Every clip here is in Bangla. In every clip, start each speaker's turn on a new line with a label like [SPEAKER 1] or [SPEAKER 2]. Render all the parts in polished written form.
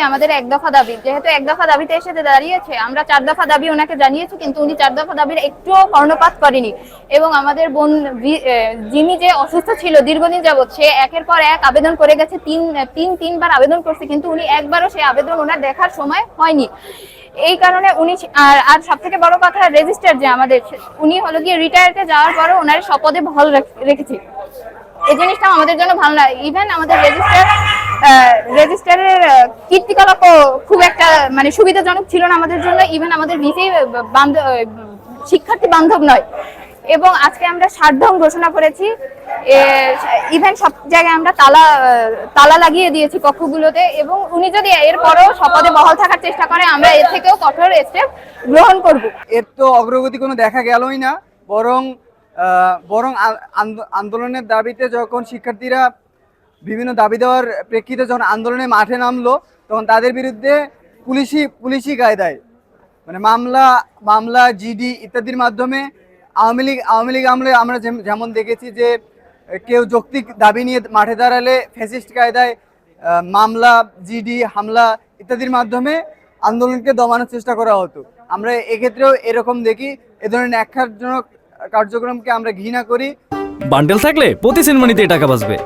[SPEAKER 1] আমাদের এক দফা দাবি, যেহেতু এক দফা দাবিতে এসে দাঁড়িয়েছে, আমরা 4 দফা দাবি ওনাকে জানিয়েছি, কিন্তু উনি 4 দফা দাবির একটুও কর্ণপাত করেনি। এবং আমাদের বোন যিনি যে অসুস্থ ছিল দীর্ঘদিন যাবৎ, সে একের পর এক আবেদন করে গেছে, তিনবার আবেদন করছে, কিন্তু উনি একবারও সেই আবেদন ওনার দেখার সময় হয়নি। এই কারণে উনি আর সব থেকে বড় কথা, রেজিস্ট্রার যে আমাদের, উনি হলো গিয়ে রিটায়ার্ডে যাওয়ার পরও ওনার শপথে বহাল রেখেছে। এই জিনিসটা আমাদের জন্য ভালো না। ইভেন আমাদের রেজিস্ট্রারের কীর্তিকলাপও খুব একটা মানে সুবিধাজনক ছিল না আমাদের জন্য। ইভেন আমাদের ভিসি শিক্ষার্থী বান্ধব নয়। এবং আজকে আমরা শাটডাউন ঘোষণা করেছি। ইভেন সব জায়গায় আমরা তালা লাগিয়ে দিয়েছি কক্ষগুলোতে। এবং উনি যদি এরপরেও শপথে বহাল থাকার চেষ্টা করে, আমরা এর থেকেও কঠোর স্টেপ গ্রহণ করব।
[SPEAKER 2] এর তো অগ্রগতি কোনো দেখা গেলই না, বরং আন্দোলনের দাবিতে যখন শিক্ষার্থীরা বিভিন্ন দাবি দেওয়ার প্রেক্ষিতে যখন আন্দোলনে মাঠে নামলো, তখন তাদের বিরুদ্ধে পুলিশি কায়দায় মানে মামলা জিডি ইত্যাদির মাধ্যমে আওয়ামী লীগ আমলে আমরা যেমন দেখেছি যে কেউ যৌক্তিক দাবি নিয়ে মাঠে দাঁড়ালে ফ্যাসিস্ট কায়দায় মামলা, জিডি, হামলা ইত্যাদির মাধ্যমে আন্দোলনকে দমানোর চেষ্টা করা হতো। আমরা এক্ষেত্রেও এরকম দেখি। এ ধরনের ন্যাক্কারজনক কার্যক্রমকে আমরা ঘৃণা করি।
[SPEAKER 3] বান্ডেল থাকলে প্রতি সেনমানিতে টাকা বাঁচবে।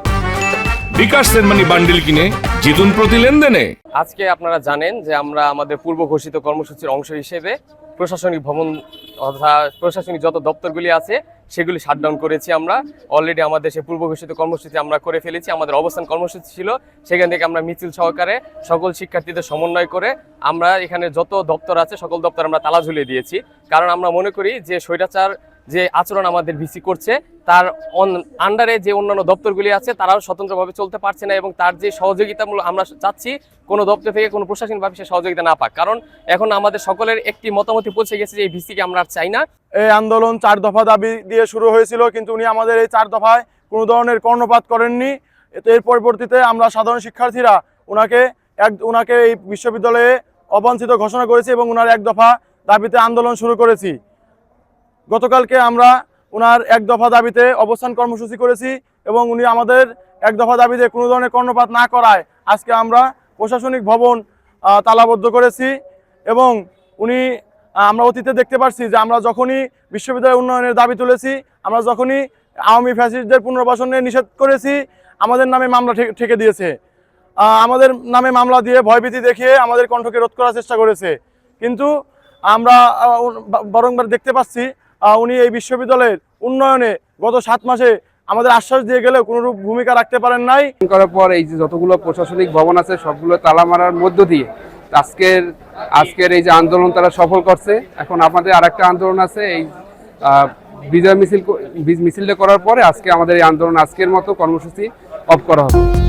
[SPEAKER 4] বিকাশ সেনমানি বান্ডেল কিনে জিতুন প্রতি লেনদেনে।
[SPEAKER 5] আজকে আপনারা জানেন যে আমরা আমাদের পূর্ব ঘোষিত কর্মসূচির অংশ হিসেবে প্রশাসনিক ভবন তথা প্রশাসনিক যত দপ্তরগুলি আছে সেগুলি শাটডাউন করেছি। আমরা অলরেডি আমাদের সে পূর্ব ঘোষিত কর্মসূচি আমরা করে ফেলেছি। আমাদের অবস্থান কর্মসূচি ছিল, সেখান থেকে আমরা মিছিল সহকারে সকল শিক্ষার্থীদের সমন্বয় করে আমরা এখানে যত দপ্তর আছে সকল দপ্তর আমরা তালা ঝুলিয়ে দিয়েছি। কারণ আমরা মনে করি যে স্বৈরাচার যে আচরণ আমাদের ভিসি করছে, তার আন্ডারে যে অন্যান্য দপ্তরগুলি আছে তারাও স্বতন্ত্রভাবে চলতে পারছে না। এবং তার যে সহযোগিতামূলক আমরা চাচ্ছি কোনো দপ্তর থেকে কোনো প্রশাসনিকভাবে সে সহযোগিতা না পাক। কারণ এখন আমাদের সকলের একটি মতামতে পৌঁছে গেছে যে এই ভিসিকে আমরা আর চাই না।
[SPEAKER 6] এই আন্দোলন 4 দফা দাবি দিয়ে শুরু হয়েছিল, কিন্তু উনি আমাদের এই 4 দফায় কোনো ধরনের কর্ণপাত করেননি। এর পরবর্তীতে আমরা সাধারণ শিক্ষার্থীরা ওনাকে এই বিশ্ববিদ্যালয়ে অবাঞ্ছিত ঘোষণা করেছি এবং ওনার 1 দফা দাবিতে আন্দোলন শুরু করেছি। গতকালকে আমরা ওনার 1 দফা দাবিতে অবস্থান কর্মসূচি করেছি এবং উনি আমাদের 1 দফা দাবিতে কোনো ধরনের কর্ণপাত না করায় আজকে আমরা প্রশাসনিক ভবন তালাবদ্ধ করেছি। এবং আমরা অতীতে দেখতে পাচ্ছি যে আমরা যখনই বিশ্ববিদ্যালয় উন্নয়নের দাবি তুলেছি, আমরা যখনই আওয়ামী ফ্যাসিস্টদের পুনর্বাসনে নিষেধ করেছি, আমাদের নামে মামলা ঠেকে দিয়েছে। আমাদের নামে মামলা দিয়ে ভয়ভীতি দেখিয়ে আমাদের কণ্ঠকে রোধ করার চেষ্টা করেছে। কিন্তু আমরা বারংবার দেখতে পাচ্ছি উনি এই বিশ্ববিদ্যালয়ের উন্নয়নে গত 7 মাসে আমাদের আশ্বাস দিয়ে গেলেও কোনোরূপ ভূমিকা রাখতে পারেন নাই।
[SPEAKER 7] করার পর এই যে যতগুলো প্রশাসনিক ভবন আছে সবগুলো তালা মারার মধ্য দিয়ে আজকের এই যে আন্দোলন তারা সফল করছে। এখন আমাদের আরেকটা আন্দোলন আছে, এই বিজয় মিছিলটা করার পরে আজকে আমাদের এই আন্দোলন আজকের মতো কর্মসূচি অফ করা হবে।